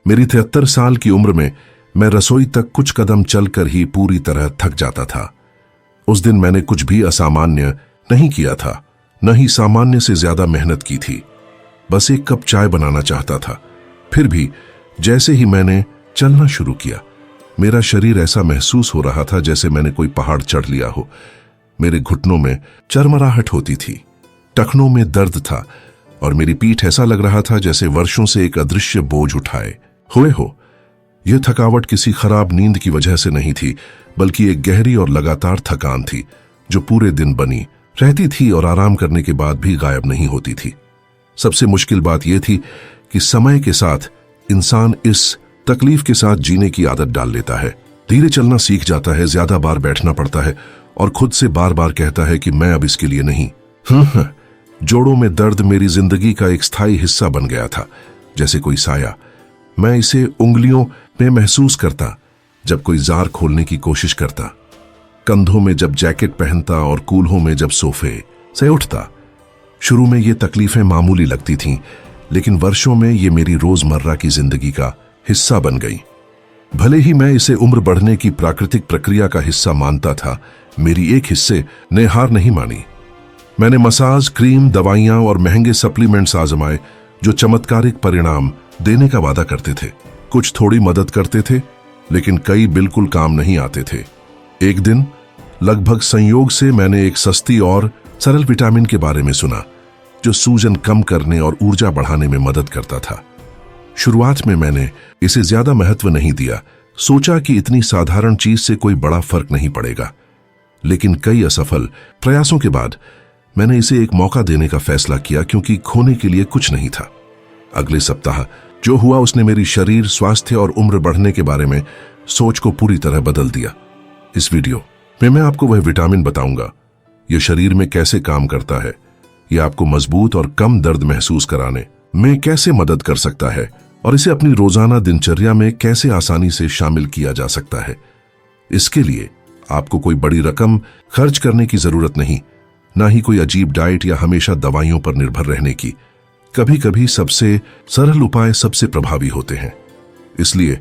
मेरी 73 साल की उम्र में मैं रसोई तक कुछ कदम चलकर ही पूरी तरह थक जाता था। उस दिन मैंने कुछ भी असामान्य नहीं किया था, न ही सामान्य से ज्यादा मेहनत की थी। बस एक कप चाय बनाना चाहता था। फिर भी जैसे ही मैंने चलना शुरू किया, मेरा शरीर ऐसा महसूस हो रहा था जैसे मैंने कोई पहाड़ चढ़ लिया हो। मेरे घुटनों में चरमराहट होती थी, टखनों में दर्द था और मेरी पीठ ऐसा लग रहा था जैसे वर्षों से एक अदृश्य बोझ उठाए हुए हो। यह थकावट किसी खराब नींद की वजह से नहीं थी, बल्कि एक गहरी और लगातार थकान थी जो पूरे दिन बनी रहती थी और आराम करने के बाद भी गायब नहीं होती थी। सबसे मुश्किल बात यह थी कि समय के साथ इंसान इस तकलीफ के साथ जीने की आदत डाल लेता है। धीरे चलना सीख जाता है, ज्यादा बार बैठना पड़ता है और खुद से बार बार कहता है कि मैं अब इसके लिए नहीं। जोड़ों में दर्द मेरी जिंदगी का एक स्थायी हिस्सा बन गया था, जैसे कोई साया। मैं इसे उंगलियों में महसूस करता जब कोई जार खोलने की कोशिश करता, कंधों में जब जैकेट पहनता और कूल्हों में जब सोफे से उठता। शुरू में ये तकलीफें मामूली लगती थीं, लेकिन वर्षों में ये मेरी रोजमर्रा की जिंदगी का हिस्सा बन गई। भले ही मैं इसे उम्र बढ़ने की प्राकृतिक प्रक्रिया का हिस्सा मानता था, मेरी एक हिस्से ने हार नहीं मानी। मैंने मसाज, क्रीम, दवाइयां और महंगे सप्लीमेंट्स आजमाए जो चमत्कारिक परिणाम देने का वादा करते थे। कुछ थोड़ी मदद करते थे, लेकिन कई बिल्कुल काम नहीं आते थे। एक दिन लगभग संयोग से मैंने एक सस्ती और सरल विटामिन के बारे में सुना जो सूजन कम करने और ऊर्जा बढ़ाने में मदद करता था। शुरुआत में मैंने इसे ज्यादा महत्व नहीं दिया, सोचा कि इतनी साधारण चीज से कोई बड़ा फर्क नहीं पड़ेगा। लेकिन कई असफल प्रयासों के बाद मैंने इसे एक मौका देने का फैसला किया, क्योंकि खोने के लिए कुछ नहीं था। अगले सप्ताह जो हुआ उसने मेरी शरीर, स्वास्थ्य और उम्र बढ़ने के बारे में सोच को पूरी तरह बदल दिया। इस वीडियो में मैं आपको वह विटामिन बताऊंगा, यह शरीर में कैसे काम करता है, यह आपको मजबूत और कम दर्द महसूस कराने में कैसे मदद कर सकता है और इसे अपनी रोजाना दिनचर्या में कैसे आसानी से शामिल किया जा सकता है। इसके लिए आपको कोई बड़ी रकम खर्च करने की जरूरत नहीं, ना ही कोई अजीब डाइट या हमेशा दवाइयों पर निर्भर रहने की। कभी कभी सबसे सरल उपाय सबसे प्रभावी होते हैं। इसलिए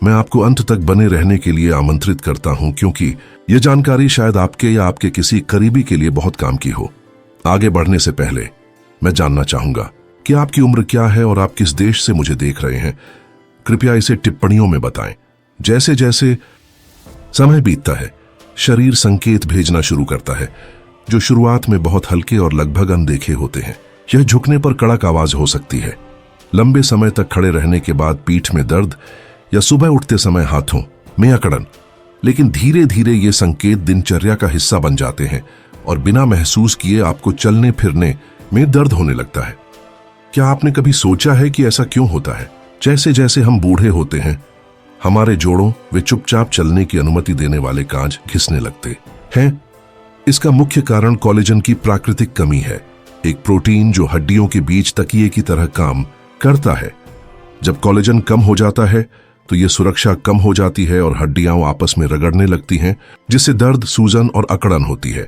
मैं आपको अंत तक बने रहने के लिए आमंत्रित करता हूं, क्योंकि यह जानकारी शायद आपके या आपके किसी करीबी के लिए बहुत काम की हो। आगे बढ़ने से पहले मैं जानना चाहूंगा कि आपकी उम्र क्या है और आप किस देश से मुझे देख रहे हैं। कृपया इसे टिप्पणियों में बताएं। जैसे जैसे समय बीतता है, शरीर संकेत भेजना शुरू करता है जो शुरुआत में बहुत हल्के और लगभग अनदेखे होते हैं। यह झुकने पर कड़क आवाज हो सकती है, लंबे समय तक खड़े रहने के बाद पीठ में दर्द, या सुबह उठते समय हाथों में अकड़न। लेकिन धीरे धीरे ये संकेत दिनचर्या का हिस्सा बन जाते हैं और बिना महसूस किए आपको चलने फिरने में दर्द होने लगता है। क्या आपने कभी सोचा है कि ऐसा क्यों होता है? जैसे जैसे हम बूढ़े होते हैं, हमारे जोड़ों वे चुपचाप चलने की अनुमति देने वाले कांच घिसने लगते हैं। इसका मुख्य कारण कोलेजन की प्राकृतिक कमी है, एक प्रोटीन जो हड्डियों के बीच तकिए की तरह काम करता है। जब कोलेजन कम हो जाता है तो यह सुरक्षा कम हो जाती है और हड्डियां आपस में रगड़ने लगती हैं, जिससे दर्द, सूजन और अकड़न होती है।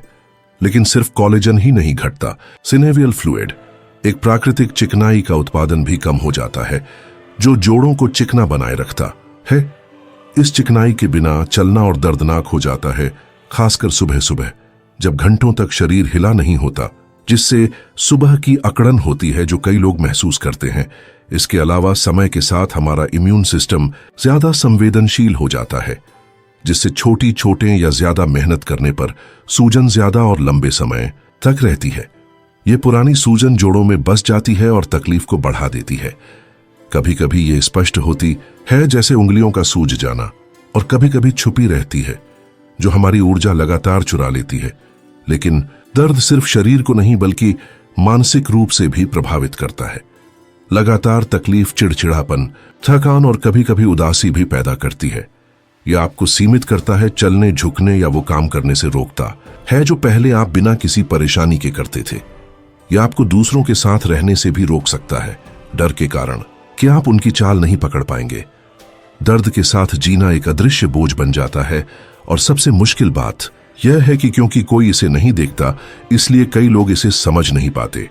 लेकिन सिर्फ कोलेजन ही नहीं घटता, सिनेवियल फ्लूइड, एक प्राकृतिक चिकनाई का उत्पादन भी कम हो जाता है जो जोड़ों को चिकना बनाए रखता है। इस चिकनाई के बिना चलना और दर्दनाक हो जाता है, खासकर सुबह सुबह जब घंटों तक शरीर हिला नहीं होता, जिससे सुबह की अकड़न होती है जो कई लोग महसूस करते हैं। इसके अलावा समय के साथ हमारा इम्यून सिस्टम ज्यादा संवेदनशील हो जाता है, जिससे छोटी छोटे या ज्यादा मेहनत करने पर सूजन ज्यादा और लंबे समय तक रहती है। यह पुरानी सूजन जोड़ों में बस जाती है और तकलीफ को बढ़ा देती है। कभी कभी यह स्पष्ट होती है, जैसे उंगलियों का सूज जाना, और कभी कभी छुपी रहती है जो हमारी ऊर्जा लगातार चुरा लेती है। लेकिन दर्द सिर्फ शरीर को नहीं बल्कि मानसिक रूप से भी प्रभावित करता है। लगातार तकलीफ चिड़चिड़ापन, थकान और कभी कभी उदासी भी पैदा करती है। यह आपको सीमित करता है, चलने, झुकने या वो काम करने से रोकता है जो पहले आप बिना किसी परेशानी के करते थे। यह आपको दूसरों के साथ रहने से भी रोक सकता है, डर के कारण कि आप उनकी चाल नहीं पकड़ पाएंगे। दर्द के साथ जीना एक अदृश्य बोझ बन जाता है, और सबसे मुश्किल बात यह है कि क्योंकि कोई इसे नहीं देखता, इसलिए कई लोग इसे समझ नहीं पाते।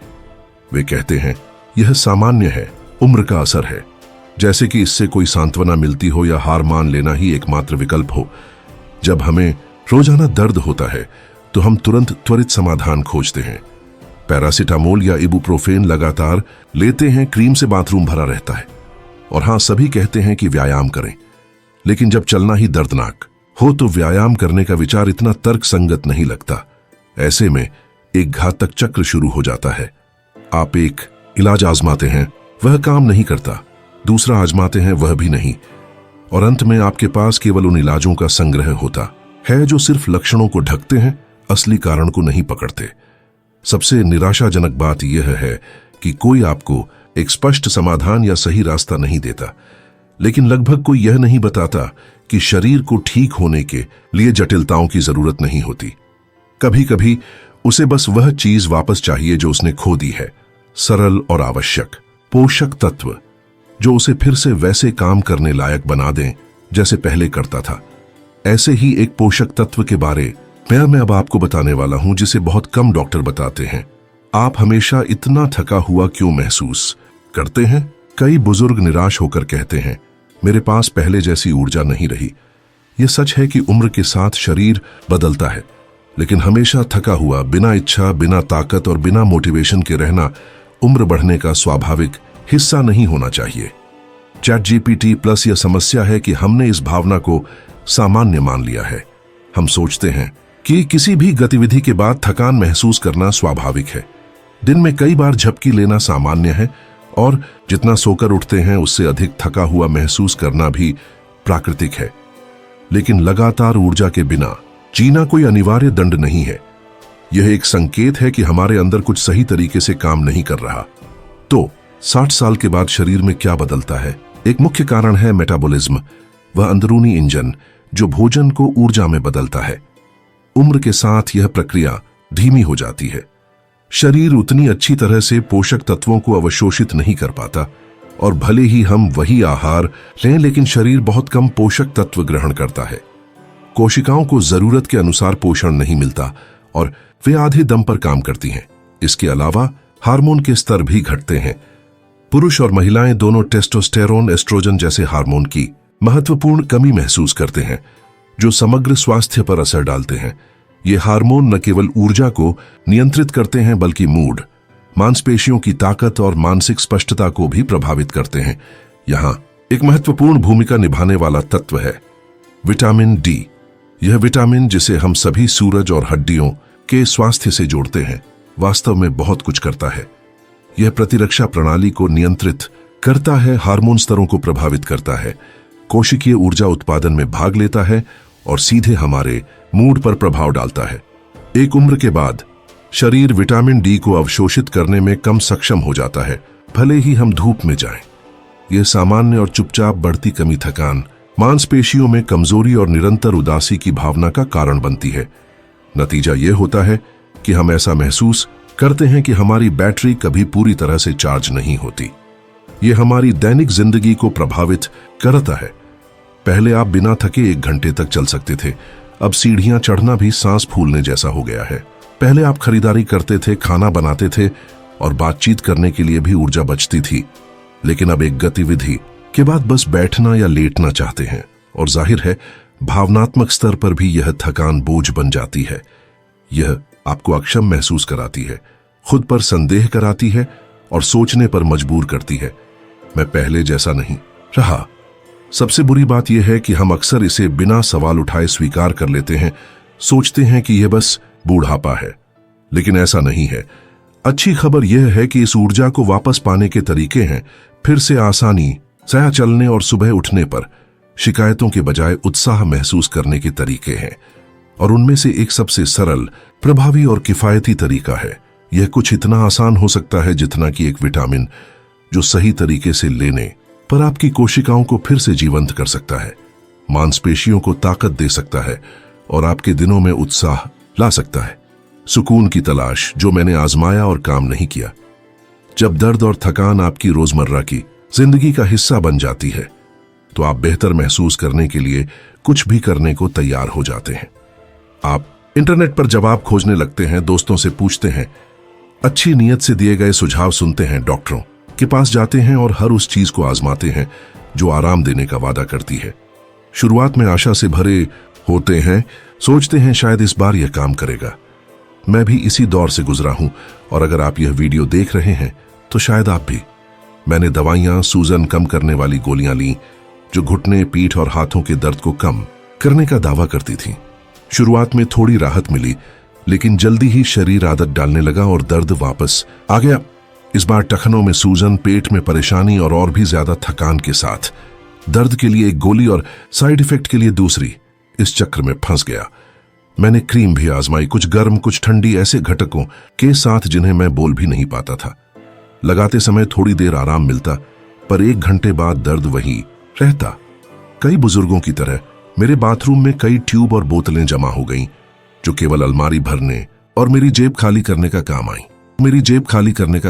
वे कहते हैं यह सामान्य है, उम्र का असर है। जैसे कि इससे कोई सांत्वना मिलती हो या हार मान लेना ही एकमात्र विकल्प हो। जब हमें रोजाना दर्द होता है तो हम तुरंत त्वरित समाधान खोजते हैं। पैरासिटामोल या इबुप्रोफेन लगातार लेते हैं, क्रीम से बाथरूम भरा रहता है। और हाँ, सभी कहते हैं कि व्यायाम करें, लेकिन जब चलना ही दर्दनाक हो तो व्यायाम करने का विचार इतना तर्कसंगत नहीं लगता। ऐसे में एक घातक चक्र शुरू हो जाता है। आप एक इलाज आजमाते हैं, वह काम नहीं करता, दूसरा आजमाते हैं, वह भी नहीं, और अंत में आपके पास केवल उन इलाजों का संग्रह होता है जो सिर्फ लक्षणों को ढकते हैं, असली कारण को नहीं पकड़ते। सबसे निराशाजनक बात यह है कि कोई आपको एक स्पष्ट समाधान या सही रास्ता नहीं देता, लेकिन लगभग कोई यह नहीं बताता कि शरीर को ठीक होने के लिए जटिलताओं की जरूरत नहीं होती। कभी कभी उसे बस वह चीज वापस चाहिए जो उसने खो दी है, सरल और आवश्यक पोषक तत्व जो उसे फिर से वैसे काम करने लायक बना दें जैसे पहले करता था। ऐसे ही एक पोषक तत्व के बारे में मैं अब आपको बताने वाला हूं जिसे बहुत कम डॉक्टर बताते हैं। आप हमेशा इतना थका हुआ क्यों महसूस करते हैं? कई बुजुर्ग निराश होकर कहते हैं, मेरे पास पहले जैसी ऊर्जा नहीं रही। यह सच है कि उम्र के साथ शरीर बदलता है, लेकिन हमेशा थका हुआ, बिना इच्छा, बिना ताकत और बिना मोटिवेशन के रहना उम्र बढ़ने का स्वाभाविक हिस्सा नहीं होना चाहिए। ChatGPT+ यह समस्या है कि हमने इस भावना को सामान्य मान लिया है। हम सोचते हैं कि किसी भी गतिविधि के बाद थकान महसूस करना स्वाभाविक है। दिन में कई बार झपकी लेना सामान्य है, और जितना सोकर उठते हैं उससे अधिक थका हुआ महसूस करना भी प्राकृतिक है। लेकिन लगातार ऊर्जा के बिना जीना कोई अनिवार्य दंड नहीं है। यह एक संकेत है कि हमारे अंदर कुछ सही तरीके से काम नहीं कर रहा। तो 60 साल के बाद शरीर में क्या बदलता है? एक मुख्य कारण है मेटाबॉलिज्म, वह अंदरूनी इंजन जो भोजन को ऊर्जा में बदलता है। उम्र के साथ यह प्रक्रिया धीमी हो जाती है। शरीर उतनी अच्छी तरह से पोषक तत्वों को अवशोषित नहीं कर पाता, और भले ही हम वही आहार लें लेकिन शरीर बहुत कम पोषक तत्व ग्रहण करता है। कोशिकाओं को जरूरत के अनुसार पोषण नहीं मिलता और वे आधे दम पर काम करती हैं। इसके अलावा हार्मोन के स्तर भी घटते हैं। पुरुष और महिलाएं दोनों टेस्टोस्टेरोन, एस्ट्रोजन जैसे हार्मोन की महत्वपूर्ण कमी महसूस करते हैं, जो समग्र स्वास्थ्य पर असर डालते हैं। ये हार्मोन न केवल ऊर्जा को नियंत्रित करते हैं बल्कि मूड, मांसपेशियों की ताकत और मानसिक स्पष्टता को भी प्रभावित करते हैं। यहाँ एक महत्वपूर्ण भूमिका निभाने वाला तत्व है विटामिन डी। यह विटामिन, जिसे हम सभी सूरज और हड्डियों के स्वास्थ्य से जोड़ते हैं, वास्तव में बहुत कुछ करता है। यह प्रतिरक्षा प्रणाली को नियंत्रित करता है, हार्मोन स्तरों को प्रभावित करता है, कोशिकीय ऊर्जा उत्पादन में भाग लेता है और सीधे हमारे मूड पर प्रभाव डालता है। एक उम्र के बाद शरीर विटामिन डी को अवशोषित करने में कम सक्षम हो जाता है, भले ही हम धूप में जाएं। यह सामान्य और चुपचाप बढ़ती कमी थकान, मांसपेशियों में कमजोरी और निरंतर उदासी की भावना का कारण बनती है। नतीजा यह होता है कि हम ऐसा महसूस करते हैं कि हमारी बैटरी कभी पूरी तरह से चार्ज नहीं होती। यह हमारी दैनिक जिंदगी को प्रभावित करता है। पहले आप बिना थके 1 घंटे तक चल सकते थे, अब सीढ़ियां चढ़ना भी सांस फूलने जैसा हो गया है। पहले आप खरीदारी करते थे, खाना बनाते थे और बातचीत करने के लिए भी ऊर्जा बचती थी, लेकिन अब एक गतिविधि के बाद बस बैठना या लेटना चाहते हैं, और जाहिर है भावनात्मक स्तर पर भी यह थकान बोझ बन जाती है। यह आपको अक्षम महसूस कराती है, खुद पर संदेह कराती है और सोचने पर मजबूर करती है, मैं पहले जैसा नहीं रहा। सबसे बुरी बात यह है कि हम अक्सर इसे बिना सवाल उठाए स्वीकार कर लेते हैं, सोचते हैं कि यह बस बूढ़ापा है, लेकिन ऐसा नहीं है। अच्छी खबर यह है कि इस ऊर्जा को वापस पाने के तरीके हैं। फिर से आसानी से चलने और सुबह उठने पर शिकायतों के बजाय उत्साह महसूस करने के तरीके हैं, और उनमें से एक सबसे सरल, प्रभावी और किफायती तरीका है। यह कुछ इतना आसान हो सकता है जितना कि एक विटामिन जो सही तरीके से लेने पर आपकी कोशिकाओं को फिर से जीवंत कर सकता है, मांसपेशियों को ताकत दे सकता है और आपके दिनों में उत्साह ला सकता है। सुकून की तलाश, जो मैंने आजमाया और काम नहीं किया। जब दर्द और थकान आपकी रोजमर्रा की जिंदगी का हिस्सा बन जाती है, तो आप बेहतर महसूस करने के लिए कुछ भी करने को तैयार हो जाते हैं। आप इंटरनेट पर जवाब खोजने लगते हैं, दोस्तों से पूछते हैं, अच्छी नीयत से दिए गए सुझाव सुनते हैं, डॉक्टरों के पास जाते हैं और हर उस चीज को आजमाते हैं जो आराम देने का वादा करती है। शुरुआत में आशा से भरे होते हैं, सोचते हैं शायद इस बार यह काम करेगा। मैं भी इसी दौर से गुजरा हूं और अगर आप यह वीडियो देख रहे हैं तो शायद आप भी। मैंने दवाइयां, सूजन कम करने वाली गोलियां ली जो घुटने, पीठ और हाथों के दर्द को कम करने का दावा करती थी। शुरुआत में थोड़ी राहत मिली, लेकिन जल्दी ही शरीर आदत डालने लगा और दर्द वापस आ गया। इस बार टखनों में सूजन, पेट में परेशानी और भी ज्यादा थकान के साथ दर्द के लिए एक गोली और साइड इफेक्ट के लिए दूसरी। इस चक्र में फंस गया। मैंने क्रीम भी आजमाई, कुछ गर्म कुछ ठंडी, ऐसे घटकों के साथ जिन्हें मैं बोल भी नहीं पाता था। लगाते समय थोड़ी देर आराम मिलता, पर 1 घंटे बाद दर्द वही रहता। कई बुजुर्गों की तरह मेरे बाथरूम में कई ट्यूब और बोतलें जमा हो गईं, जो केवल अलमारी भरने और मेरी जेब खाली करने का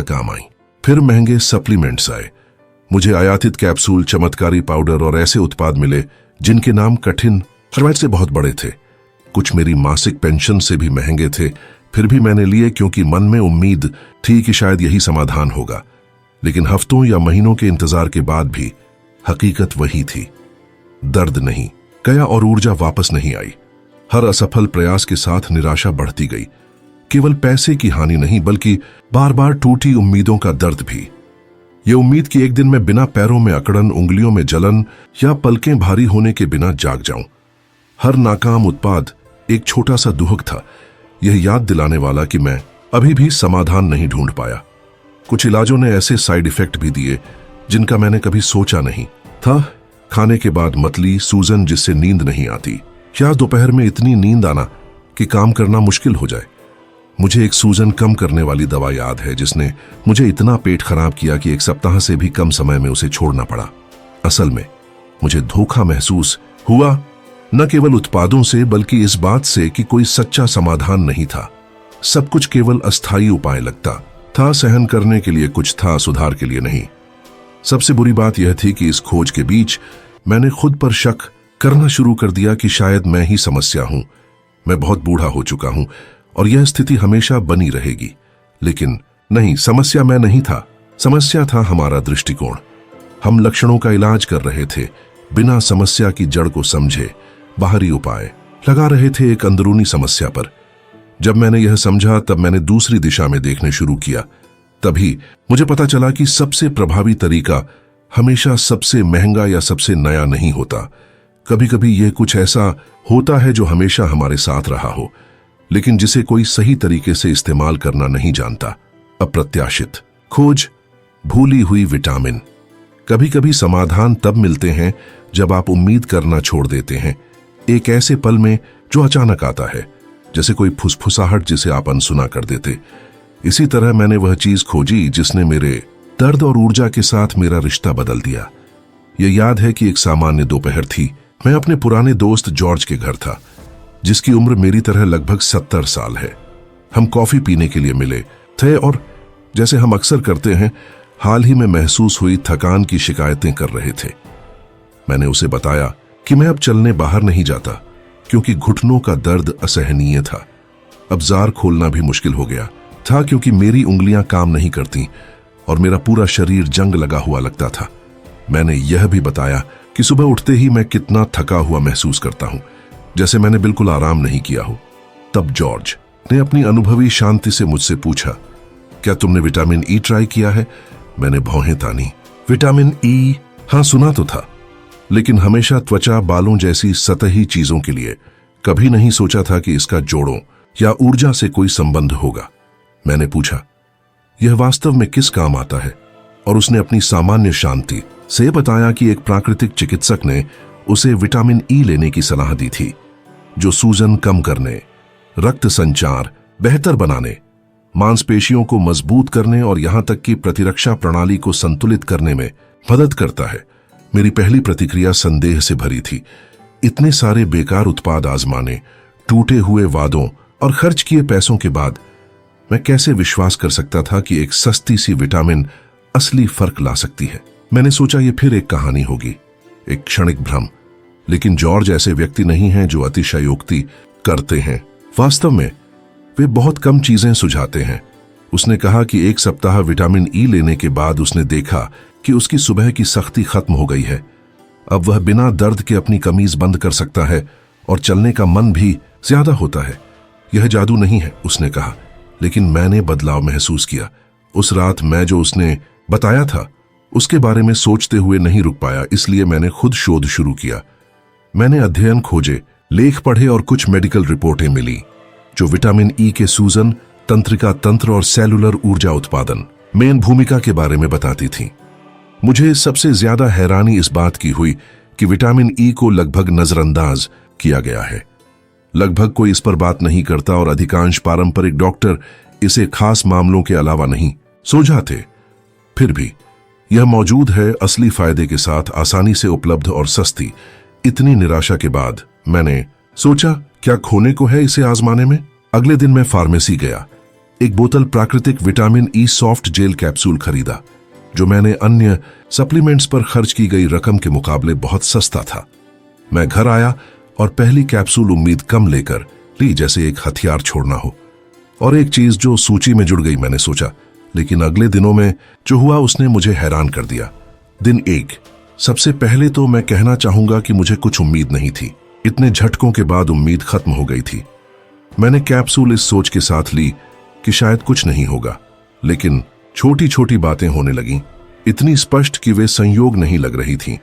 काम आई। फिर महंगे सप्लीमेंट्स आए। मुझे आयातित कैप्सूल, चमत्कारी पाउडर और ऐसे उत्पाद मिले जिनके नाम कठिन फरमाइश से बहुत बड़े थे। कुछ मेरी मासिक पेंशन से भी महंगे थे, फिर भी मैंने लिए क्योंकि मन में उम्मीद थी कि शायद यही समाधान होगा। लेकिन हफ्तों या महीनों के इंतजार के बाद भी हकीकत वही थी। दर्द नहीं गया और ऊर्जा वापस नहीं आई। हर असफल प्रयास के साथ निराशा बढ़ती गई। केवल पैसे की हानि नहीं, बल्कि बार बार टूटी उम्मीदों का दर्द भी। ये उम्मीद कि एक दिन मैं बिना पैरों में अकड़न, उंगलियों में जलन या पलकें भारी होने के बिना जाग जाऊं। हर नाकाम उत्पाद एक छोटा सा दुहक था, यह याद दिलाने वाला कि मैं अभी भी समाधान नहीं ढूंढ पाया। कुछ इलाजों ने ऐसे साइड इफेक्ट भी दिए जिनका मैंने कभी सोचा नहीं था। खाने के बाद मतली, सूजन जिससे नींद नहीं आती, या दोपहर में इतनी नींद आना कि काम करना मुश्किल हो जाए। मुझे एक सूजन कम करने वाली दवा याद है जिसने मुझे इतना पेट खराब किया कि 1 सप्ताह से भी कम समय में उसे छोड़ना पड़ा। असल में मुझे धोखा महसूस हुआ, न केवल उत्पादों से बल्कि इस बात से कि कोई सच्चा समाधान नहीं था। सब कुछ केवल अस्थायी उपाय लगता था। सहन करने के लिए कुछ था, सुधार के लिए नहीं। सबसे बुरी बात यह थी कि इस खोज के बीच मैंने खुद पर शक करना शुरू कर दिया कि शायद मैं ही समस्या हूं। मैं बहुत बूढ़ा हो चुका हूं और यह स्थिति हमेशा बनी रहेगी। लेकिन नहीं, समस्या मैं नहीं था, समस्या था हमारा दृष्टिकोण। हम लक्षणों का इलाज कर रहे थे, बिना समस्या की जड़ को समझे बाहरी उपाय लगा रहे थे एक अंदरूनी समस्या पर। जब मैंने यह समझा तब मैंने दूसरी दिशा में देखने शुरू किया। तभी मुझे पता चला कि सबसे प्रभावी तरीका हमेशा सबसे महंगा या सबसे नया नहीं होता। कभी कभी यह कुछ ऐसा होता है जो हमेशा हमारे साथ रहा हो, लेकिन जिसे कोई सही तरीके से इस्तेमाल करना नहीं जानता। अप्रत्याशित खोज, भूली हुई विटामिन। कभी कभी समाधान तब मिलते हैं जब आप उम्मीद करना छोड़ देते हैं, एक ऐसे पल में जो अचानक आता है, जैसे कोई फुसफुसाहट जिसे आप अनसुना कर देते। इसी तरह मैंने वह चीज खोजी जिसने मेरे दर्द और ऊर्जा के साथ मेरा रिश्ता बदल दिया। यह याद है कि एक सामान्य दोपहर थी। मैं अपने पुराने दोस्त जॉर्ज के घर था, जिसकी उम्र मेरी तरह लगभग 70 साल है। हम कॉफी पीने के लिए मिले थे और जैसे हम अक्सर करते हैं, हाल ही में महसूस हुई थकान की शिकायतें कर रहे थे। मैंने उसे बताया कि मैं अब चलने बाहर नहीं जाता क्योंकि घुटनों का दर्द असहनीय था। अब जार खोलना भी मुश्किल हो गया था क्योंकि मेरी उंगलियां काम नहीं करती और मेरा पूरा शरीर जंग लगा हुआ लगता था। मैंने यह भी बताया कि सुबह उठते ही मैं कितना थका हुआ महसूस करता हूं, जैसे मैंने बिल्कुल आराम नहीं किया हो। तब जॉर्ज ने अपनी अनुभवी शांति से मुझसे पूछा, क्या तुमने विटामिन ई ट्राई किया है? मैंने भौहें तानी। Vitamin E? हाँ, सुना तो था, लेकिन हमेशा त्वचा, बालों जैसी सतही चीजों के लिए। कभी नहीं सोचा था कि इसका जोड़ों या ऊर्जा से कोई संबंध होगा। मैंने पूछा, यह वास्तव में किस काम आता है? और उसने अपनी सामान्य शांति से बताया कि एक प्राकृतिक चिकित्सक ने उसे विटामिन ई लेने की सलाह दी थी, जो सूजन कम करने, रक्त संचार बेहतर बनाने, मांसपेशियों को मजबूत करने और यहां तक कि प्रतिरक्षा प्रणाली को संतुलित करने में मदद करता है। मेरी पहली प्रतिक्रिया संदेह से भरी थी। इतने सारे बेकार उत्पाद आजमाने, टूटे हुए वादों और खर्च किए पैसों के बाद मैं कैसे विश्वास कर सकता था कि एक सस्ती सी विटामिन असली फर्क ला सकती है? मैंने सोचा ये फिर एक कहानी होगी, एक क्षणिक भ्रम। लेकिन जॉर्ज ऐसे व्यक्ति नहीं हैं जो अतिशयोक्ति करते हैं। वास्तव में वे बहुत कम चीजें सुझाते हैं, उसने कहा कि एक सप्ताह विटामिन ई लेने के बाद उसने देखा कि उसकी सुबह की सख्ती खत्म हो गई है। अब वह बिना दर्द के अपनी कमीज बंद कर सकता है और चलने का मन भी ज्यादा होता है। यह जादू नहीं है, उसने कहा, लेकिन मैंने बदलाव महसूस किया। उस रात मैं जो उसने बताया था उसके बारे में सोचते हुए नहीं रुक पाया, इसलिए मैंने खुद शोध शुरू किया। मैंने अध्ययन खोजे, लेख पढ़े और कुछ मेडिकल रिपोर्टें मिली जो विटामिन ई के सूजन, तंत्रिका तंत्र और सेलुलर ऊर्जा उत्पादन मेन भूमिका के बारे में बताती थीं। मुझे सबसे ज्यादा हैरानी इस बात की हुई कि विटामिन ई को लगभग नजरअंदाज किया गया है। लगभग कोई इस पर बात नहीं करता और अधिकांश पारंपरिक डॉक्टर इसे खास मामलों के अलावा नहीं सुझाते। फिर भी यह मौजूद है, असली फायदे के साथ, आसानी से उपलब्ध और सस्ती। इतनी निराशा के बाद मैंने सोचा, क्या खोने को है इसे आजमाने में। अगले दिन मैं फार्मेसी गया, एक बोतल प्राकृतिक vitamin E soft gel capsule खरीदा, जो मैंने अन्य सप्लीमेंट्स पर खर्च की गई रकम के मुकाबले बहुत सस्ता था। मैं घर आया और पहली कैप्सूल उम्मीद कम लेकर ली, जैसे एक हथियार छोड़ना हो। और एक चीज जो सूची में जुड़ गई, मैंने सोचा। लेकिन अगले दिनों में जो हुआ उसने मुझे हैरान कर दिया। दिन 1, सबसे पहले तो मैं कहना चाहूंगा कि मुझे कुछ उम्मीद नहीं थी। इतने झटकों के बाद उम्मीद खत्म हो गई थी। मैंने कैप्सूल इस सोच के साथ ली कि शायद कुछ नहीं होगा, लेकिन छोटी छोटी बातें होने लगीं, इतनी स्पष्ट कि वे संयोग नहीं लग रही थीं।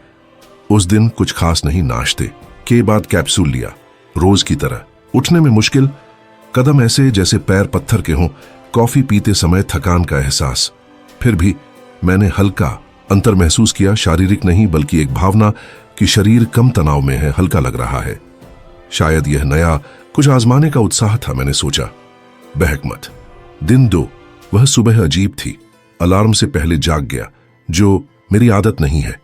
उस दिन कुछ खास नहीं, नाश्ते के बाद कैप्सूल लिया, रोज की तरह। उठने में मुश्किल, कदम ऐसे जैसे पैर पत्थर के हों, कॉफी पीते समय थकान का एहसास। फिर भी मैंने हल्का अंतर महसूस किया, शारीरिक नहीं बल्कि एक भावना कि शरीर कम तनाव में है, हल्का लग रहा है। शायद यह नया कुछ आजमाने का उत्साह था, मैंने सोचा। बहक मत। दिन 2, वह सुबह अजीब थी। अलार्म से पहले जाग गया, जो मेरी आदत नहीं है,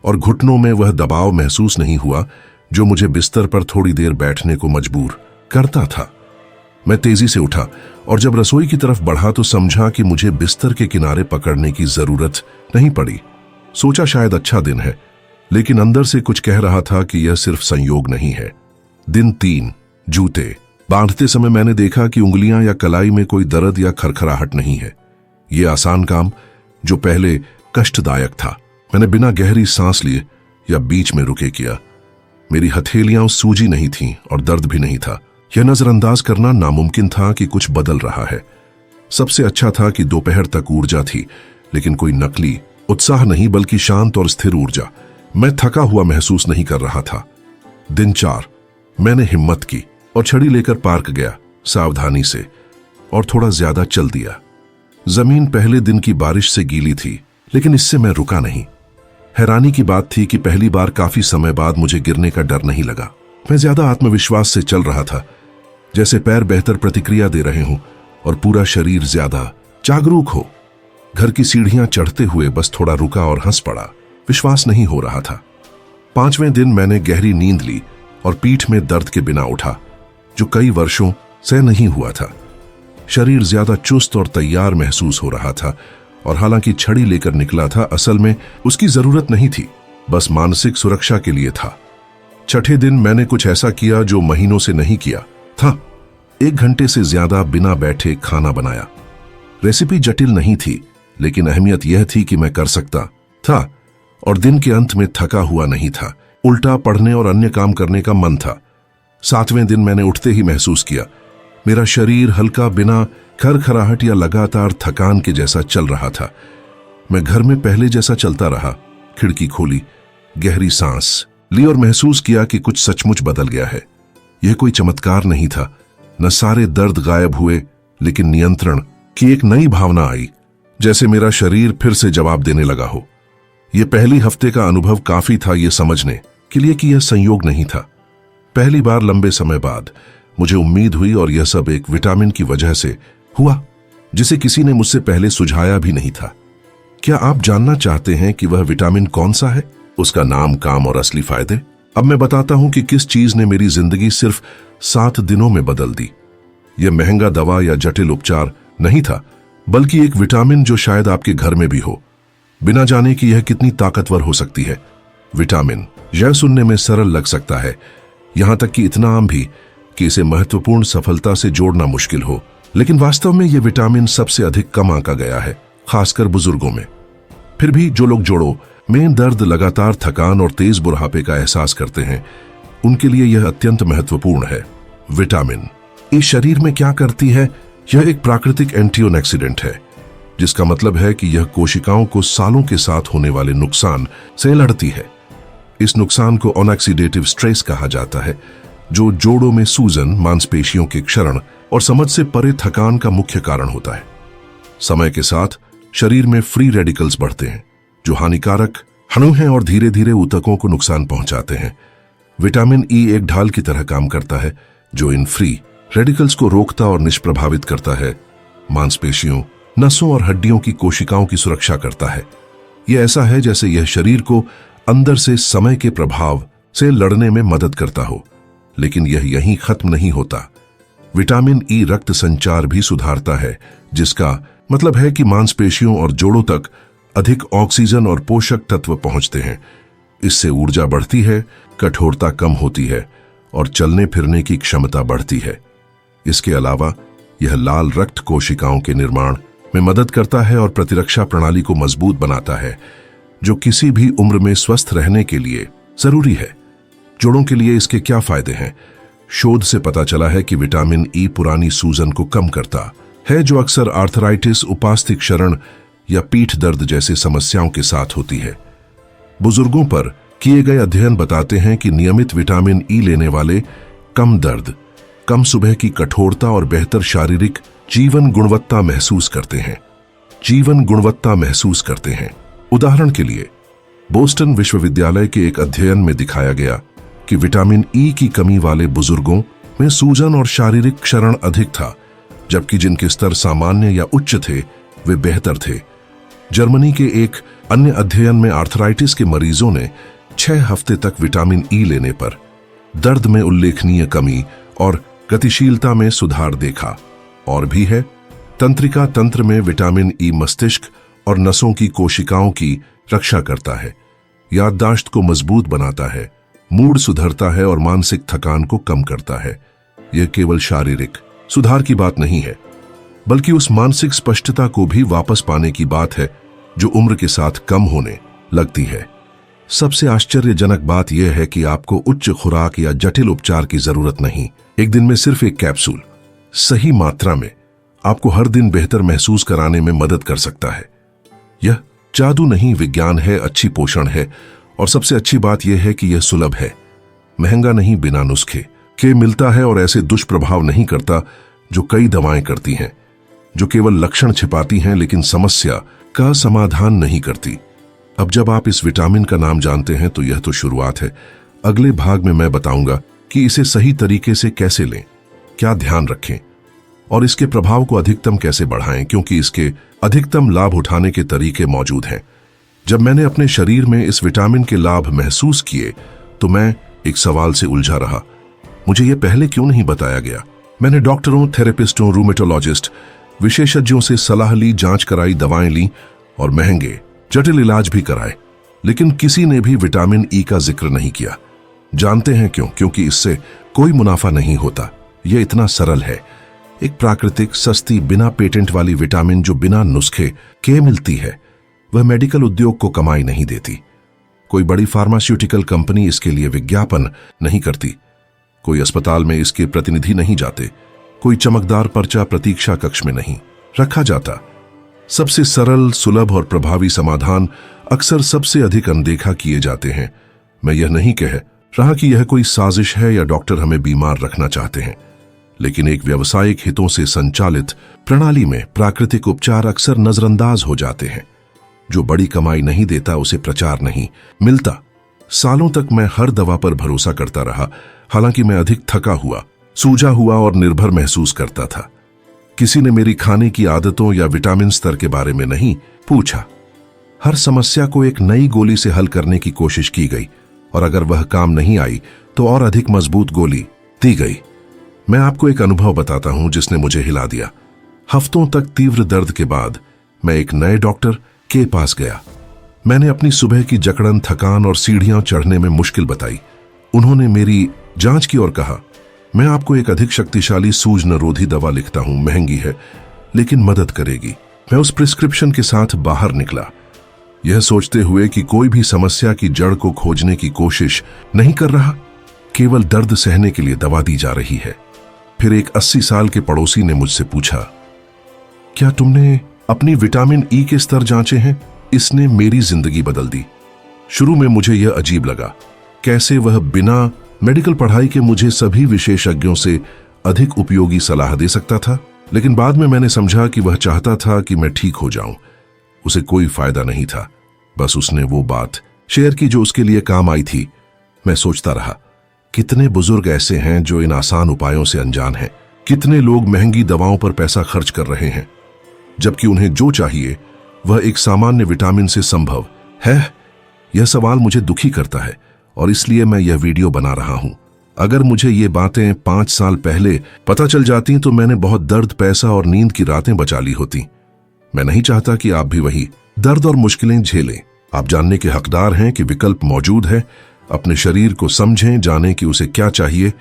और घुटनों में वह दबाव महसूस नहीं हुआ जो मुझे बिस्तर पर थोड़ी देर बैठने को मजबूर करता था। मैं तेजी से उठा और जब रसोई की तरफ बढ़ा तो समझा कि मुझे बिस्तर के किनारे पकड़ने की जरूरत नहीं पड़ी। सोचा शायद अच्छा दिन है, लेकिन अंदर से कुछ कह रहा था कि यह सिर्फ संयोग नहीं है। दिन 3, जूते बांधते समय मैंने देखा कि उंगलियां या कलाई में कोई दर्द या खरखराहट नहीं है। यह आसान काम जो पहले कष्टदायक था, मैंने बिना गहरी सांस लिए या बीच में रुके किया। मेरी हथेलियां सूजी नहीं थीं और दर्द भी नहीं था। यह नजरअंदाज करना नामुमकिन था कि कुछ बदल रहा है। सबसे अच्छा था कि दोपहर तक ऊर्जा थी, लेकिन कोई नकली उत्साह नहीं बल्कि शांत और स्थिर ऊर्जा। मैं थका हुआ महसूस नहीं कर रहा था। दिन 4, मैंने हिम्मत की और छड़ी लेकर पार्क गया, सावधानी से, और थोड़ा ज्यादा चल दिया। जमीन पहले दिन की बारिश से गीली थी, लेकिन इससे मैं रुका नहीं। हैरानी की बात थी कि पहली बार काफी समय बाद मुझे गिरने का डर नहीं लगा। मैं ज्यादा आत्मविश्वास से चल रहा था, जैसे पैर बेहतर प्रतिक्रिया दे रहे हों और पूरा शरीर ज्यादा जागरूक हो। घर की सीढ़ियां चढ़ते हुए बस थोड़ा रुका और हंस पड़ा। विश्वास नहीं हो रहा था। 5वें दिन मैंने गहरी नींद ली और पीठ में दर्द के बिना उठा, जो कई वर्षों से नहीं हुआ था। शरीर ज्यादा चुस्त और तैयार महसूस हो रहा था, और हालांकि छड़ी लेकर निकला था, असल में उसकी जरूरत नहीं थी, बस मानसिक सुरक्षा के लिए था। 6ठे दिन मैंने कुछ ऐसा किया जो महीनों से नहीं किया था। 1 घंटे से ज्यादा बिना बैठे खाना बनाया। रेसिपी जटिल नहीं थी, लेकिन अहमियत यह थी कि मैं कर सकता था, और दिन के अंत में थका हुआ नहीं था। उल्टा पढ़ने और अन्य काम करने का मन था। 7वें दिन मैंने उठते ही महसूस किया, मेरा शरीर हल्का, बिना खरखराहट या लगातार थकान के जैसा चल रहा था। मैं घर में पहले जैसा चलता रहा। खिड़की खोली, गहरी सांस ली और महसूस किया कि कुछ सचमुच बदल गया है। यह कोई चमत्कार नहीं था। न सारे दर्द गायब हुए, लेकिन नियंत्रण की एक नई भावना आई, जैसे मेरा शरीर फिर से जवाब देने लगा हो। यह पहली हफ्ते का अनुभव काफी था यह समझने के लिए कि यह संयोग नहीं था। पहली बार लंबे समय बाद मुझे उम्मीद हुई, और यह सब एक विटामिन की वजह से हुआ, जिसे किसी ने मुझसे पहले सुझाया भी नहीं था। क्या आप जानना चाहते हैं कि वह विटामिन कौन सा है, उसका नाम, काम और असली फायदे? अब मैं बताता हूं कि किस चीज ने मेरी जिंदगी सिर्फ 7 दिनों में बदल दी। यह महंगा दवा या जटिल उपचार नहीं था, बल्कि एक विटामिन जो शायद आपके घर में भी हो, बिना जाने कि यह कितनी ताकतवर हो सकती है। विटामिन, यह सुनने में सरल लग सकता है, यहां तक कि इतना आम भी कि इसे महत्वपूर्ण सफलता से जोड़ना मुश्किल हो, लेकिन वास्तव में यह विटामिन सबसे अधिक कम आंका गया है, खासकर बुजुर्गों में। फिर भी जो लोग जोड़ों में दर्द, लगातार थकान और तेज बुढ़ापे का एहसास करते हैं, उनके लिए यह अत्यंत महत्वपूर्ण है। विटामिन ई शरीर में क्या करती है? यह एक प्राकृतिक एंटीऑक्सीडेंट है, जिसका मतलब है कि यह कोशिकाओं को सालों के साथ होने वाले नुकसान से लड़ती है। इस नुकसान को ऑक्सीडेटिव स्ट्रेस कहा जाता है, जो जोड़ों में सूजन, मांसपेशियों के क्षरण और समझ से परे थकान का मुख्य कारण होता है। समय के साथ शरीर में फ्री रेडिकल्स बढ़ते हैं, जो हानिकारक अणु हैं और धीरे धीरे ऊतकों को नुकसान पहुंचाते हैं। विटामिन ई एक ढाल की तरह काम करता है, जो इन फ्री रेडिकल्स को रोकता और निष्प्रभावित करता है। मांसपेशियों, नसों और हड्डियों की कोशिकाओं की सुरक्षा करता है। यह ऐसा है जैसे यह शरीर को अंदर से समय के प्रभाव से लड़ने में मदद करता हो। लेकिन यह यहीं खत्म नहीं होता। विटामिन ई रक्त संचार भी सुधारता है, जिसका मतलब है कि मांसपेशियों और जोड़ों तक अधिक ऑक्सीजन और पोषक तत्व पहुंचते हैं। इससे ऊर्जा बढ़ती है, कठोरता कम होती है और चलने फिरने की क्षमता बढ़ती है। इसके अलावा यह लाल रक्त कोशिकाओं के निर्माण में मदद करता है और प्रतिरक्षा प्रणाली को मजबूत बनाता है, जो किसी भी उम्र में स्वस्थ रहने के लिए जरूरी है। जोड़ों के लिए इसके क्या फायदे हैं? शोध से पता चला है कि विटामिन ई पुरानी सूजन को कम करता है, जो अक्सर आर्थराइटिस, उपास्थि क्षरण या पीठ दर्द जैसे समस्याओं के साथ होती है। बुजुर्गों पर किए गए अध्ययन बताते हैं कि नियमित विटामिन ई लेने वाले कम दर्द, कम सुबह की कठोरता और बेहतर शारीरिक जीवन गुणवत्ता महसूस करते हैं। उदाहरण के लिए, बोस्टन विश्वविद्यालय के एक अध्ययन में दिखाया गया कि विटामिन ई की कमी वाले बुजुर्गों में सूजन और शारीरिक क्षरण अधिक था, जबकि जिनके स्तर सामान्य या उच्च थे वे बेहतर थे। जर्मनी के एक अन्य अध्ययन में आर्थराइटिस के मरीजों ने 6 हफ्ते तक विटामिन ई लेने पर दर्द में उल्लेखनीय कमी और गतिशीलता में सुधार देखा। और भी है, तंत्रिका तंत्र में विटामिन ई मस्तिष्क और नसों की कोशिकाओं की रक्षा करता है, याददाश्त को मजबूत बनाता है, मूड सुधरता है और मानसिक थकान को कम करता है। यह केवल शारीरिक सुधार की बात नहीं है, बल्कि उस मानसिक स्पष्टता को भी वापस पाने की बात है जो उम्र के साथ कम होने लगती है। सबसे आश्चर्यजनक बात यह है कि आपको उच्च खुराक या जटिल उपचार की जरूरत नहीं। एक दिन में सिर्फ एक कैप्सूल सही मात्रा में आपको हर दिन बेहतर महसूस कराने में मदद कर सकता है। यह जादू नहीं, विज्ञान है, अच्छी पोषण है और सबसे अच्छी बात यह है कि यह सुलभ है, महंगा नहीं, बिना नुस्खे के मिलता है और ऐसे दुष्प्रभाव नहीं करता जो कई दवाएं करती हैं, जो केवल लक्षण छिपाती हैं लेकिन समस्या का समाधान नहीं करती। अब जब आप इस विटामिन का नाम जानते हैं तो यह तो शुरुआत है। अगले भाग में मैं बताऊंगा कि इसे सही तरीके से कैसे लें, क्या ध्यान रखें और इसके प्रभाव को अधिकतम कैसे बढ़ाएं, क्योंकि इसके अधिकतम लाभ उठाने के तरीके मौजूद हैं। जब मैंने अपने शरीर में इस विटामिन के लाभ महसूस किए तो मैं एक सवाल से उलझा रहा, मुझे यह पहले क्यों नहीं बताया गया? मैंने डॉक्टरों, थेरेपिस्टों, रूमेटोलॉजिस्ट, विशेषज्ञों से सलाह ली, जांच कराई, दवाएं ली और महंगे जटिल इलाज भी कराए, लेकिन किसी ने भी विटामिन ई का जिक्र नहीं किया। जानते हैं क्यों? क्योंकि इससे कोई मुनाफा नहीं होता। यह इतना सरल है, एक प्राकृतिक, सस्ती, बिना पेटेंट वाली विटामिन जो बिना नुस्खे के मिलती है। वह मेडिकल उद्योग को कमाई नहीं देती। कोई बड़ी फार्मास्यूटिकल कंपनी इसके लिए विज्ञापन नहीं करती, कोई अस्पताल में इसके प्रतिनिधि नहीं जाते, कोई चमकदार पर्चा प्रतीक्षा कक्ष में नहीं रखा जाता। सबसे सरल, सुलभ और प्रभावी समाधान अक्सर सबसे अधिक अनदेखा किए जाते हैं। मैं यह नहीं कह रहा कि यह कोई साजिश है या डॉक्टर हमें बीमार रखना चाहते हैं, लेकिन एक व्यावसायिक हितों से संचालित प्रणाली में प्राकृतिक उपचार अक्सर नजरअंदाज हो जाते हैं। जो बड़ी कमाई नहीं देता उसे प्रचार नहीं मिलता। सालों तक मैं हर दवा पर भरोसा करता रहा, हालांकि मैं अधिक थका हुआ, सूजा हुआ और निर्भर महसूस करता था। किसी ने मेरी खाने की आदतों या विटामिन स्तर के बारे में नहीं पूछा। हर समस्या को एक नई गोली से हल करने की कोशिश की गई और अगर वह काम नहीं आई तो और अधिक मजबूत गोली दी गई। मैं आपको एक अनुभव बताता हूं जिसने मुझे हिला दिया। हफ्तों तक तीव्र दर्द के बाद मैं एक नए डॉक्टर के पास गया। मैंने अपनी सुबह की जकड़न, थकान और सीढ़ियां चढ़ने में मुश्किल बताई। उन्होंने मेरी जांच की और कहा, मैं आपको एक अधिक शक्तिशाली सूजनरोधी दवा लिखता हूं, महंगी है लेकिन मदद करेगी। मैं उस प्रिस्क्रिप्शन के साथ बाहर निकला, यह सोचते हुए कि कोई भी समस्या की जड़ को खोजने की कोशिश नहीं कर रहा, केवल दर्द सहने के लिए दवा दी जा रही है। फिर एक 80 साल के पड़ोसी ने मुझसे पूछा, क्या तुमने अपनी विटामिन ई के स्तर जांचे हैं? इसने मेरी जिंदगी बदल दी। शुरू में मुझे यह अजीब लगा, कैसे वह बिना मेडिकल पढ़ाई के मुझे सभी विशेषज्ञों से अधिक उपयोगी सलाह दे सकता था। लेकिन बाद में मैंने समझा कि वह चाहता था कि मैं ठीक हो जाऊं। उसे कोई फायदा नहीं था, बस उसने वो बात शेयर की जो उसके लिए काम आई थी। मैं सोचता रहा, कितने बुजुर्ग ऐसे हैं जो इन आसान उपायों से अनजान हैं। कितने लोग महंगी दवाओं पर पैसा खर्च कर रहे हैं, जबकि उन्हें जो चाहिए वह एक सामान्य विटामिन से संभव है। यह सवाल मुझे दुखी करता है और इसलिए मैं यह वीडियो बना रहा हूं। अगर मुझे ये बातें 5 साल पहले पता चल जाती तो मैंने बहुत दर्द, पैसा और नींद की रातें बचा ली होती। मैं नहीं चाहता कि आप भी वही दर्द और मुश्किलें झेलें। आप जानने के हकदार हैं कि विकल्प मौजूद है। अपने शरीर को समझें, जानें कि उसे क्या चाहिए